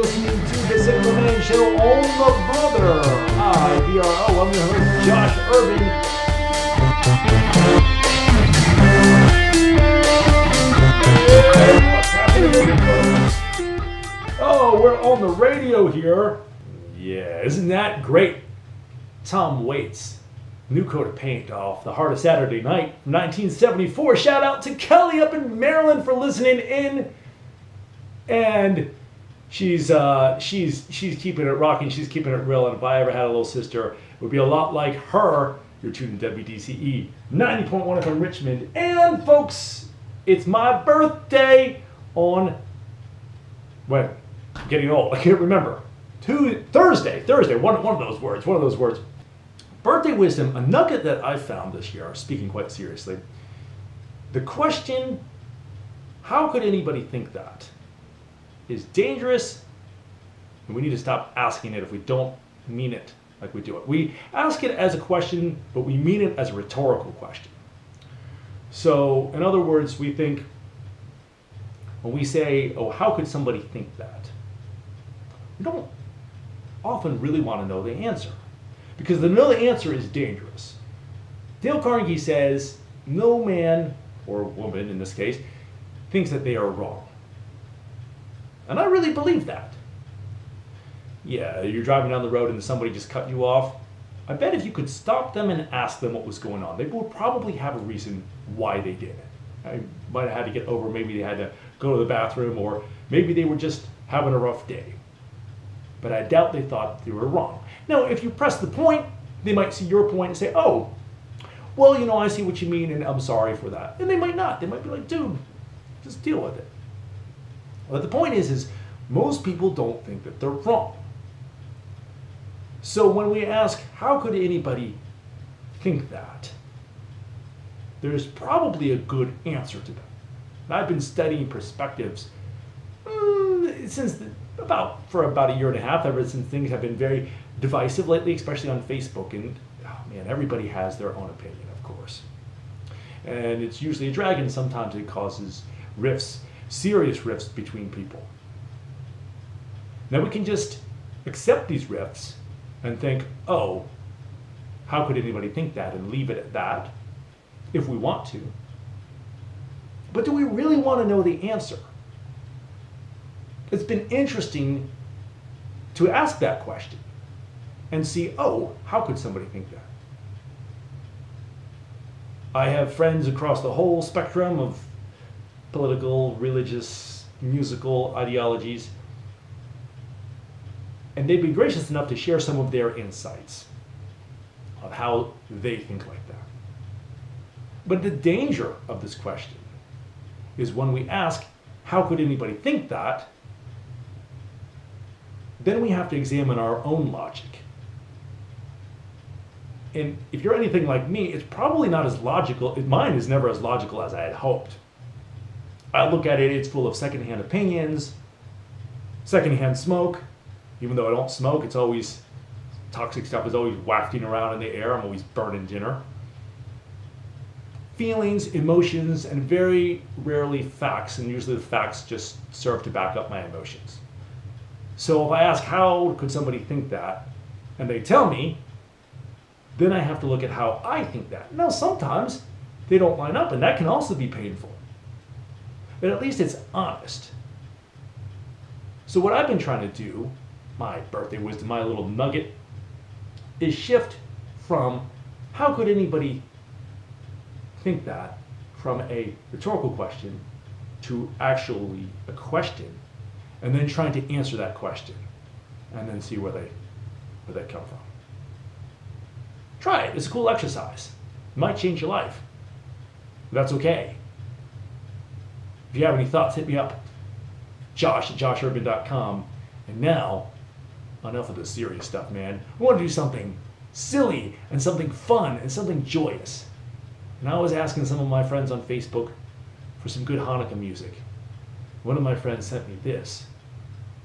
listening to the Signalman Show on the Brother. IBRO. I'm your host, Josh Urban. Hey, what's happening? Oh, we're on the radio here. Yeah, isn't that great? Tom Waits, new coat of paint off The Heart of Saturday Night from 1974. Shout out to Kelly up in Maryland for listening in. And she's keeping it rocking. She's keeping it real. And if I ever had a little sister, it would be a lot like her. You're tuned to WDCE 90.1 FM Richmond. And folks, it's my birthday on when? I'm getting old. I can't remember. Thursday. One of those words. Birthday wisdom, a nugget that I found this year, speaking quite seriously. The question, how could anybody think that, is dangerous, and we need to stop asking it if we don't mean it like we do it. We ask it as a question, but we mean it as a rhetorical question. So, in other words, we think, when we say, oh, how could somebody think that? We don't often really want to know the answer, because to know the answer is dangerous. Dale Carnegie says, no man, or woman in this case, thinks that they are wrong. And I really believe that. Yeah, you're driving down the road and somebody just cut you off. I bet if you could stop them and ask them what was going on, they would probably have a reason why they did it. I might have had to get over, maybe they had to go to the bathroom, or maybe they were just having a rough day. But I doubt they thought they were wrong. Now, if you press the point, they might see your point and say, oh, well, you know, I see what you mean and I'm sorry for that. And they might not. They might be like, dude, just deal with it. But the point is most people don't think that they're wrong. So when we ask, how could anybody think that? There's probably a good answer to that. And I've been studying perspectives for about a year and a half, ever since things have been very divisive lately, especially on Facebook. And oh man, everybody has their own opinion, of course. And it's usually a drag, and sometimes it causes rifts. Serious rifts between people. Now we can just accept these rifts and think, oh, how could anybody think that, and leave it at that if we want to. But do we really want to know the answer? It's been interesting to ask that question and see, oh, how could somebody think that? I have friends across the whole spectrum of political, religious, musical ideologies, and they'd be gracious enough to share some of their insights of how they think like that. But the danger of this question is when we ask, how could anybody think that? Then we have to examine our own logic. And if you're anything like me, it's probably not as logical. Mine is never as logical as I had hoped. I look at it, it's full of secondhand opinions, secondhand smoke. Even though I don't smoke, it's always, toxic stuff is always wafting around in the air. I'm always burning dinner. Feelings, emotions, and very rarely facts, and usually the facts just serve to back up my emotions. So if I ask, how could somebody think that, and they tell me, then I have to look at how I think that. Now, sometimes they don't line up, and that can also be painful. But at least it's honest. So what I've been trying to do, my birthday wisdom, my little nugget, is shift from how could anybody think that, from a rhetorical question to actually a question, and then trying to answer that question, and then see where they come from. Try it. It's a cool exercise. It might change your life. That's okay. If you have any thoughts, hit me up, josh@joshurban.com. And now, enough of the serious stuff, man. We want to do something silly and something fun and something joyous. And I was asking some of my friends on Facebook for some good Hanukkah music. One of my friends sent me this.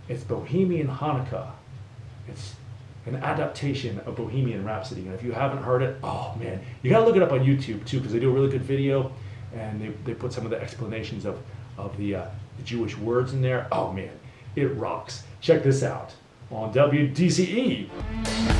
It's Bohemian Hanukkah. It's an adaptation of Bohemian Rhapsody. And if you haven't heard it, oh man, you gotta look it up on YouTube too, because they do a really good video, and they put some of the explanations of the Jewish words in there. Oh man, It rocks. Check this out on WDCE.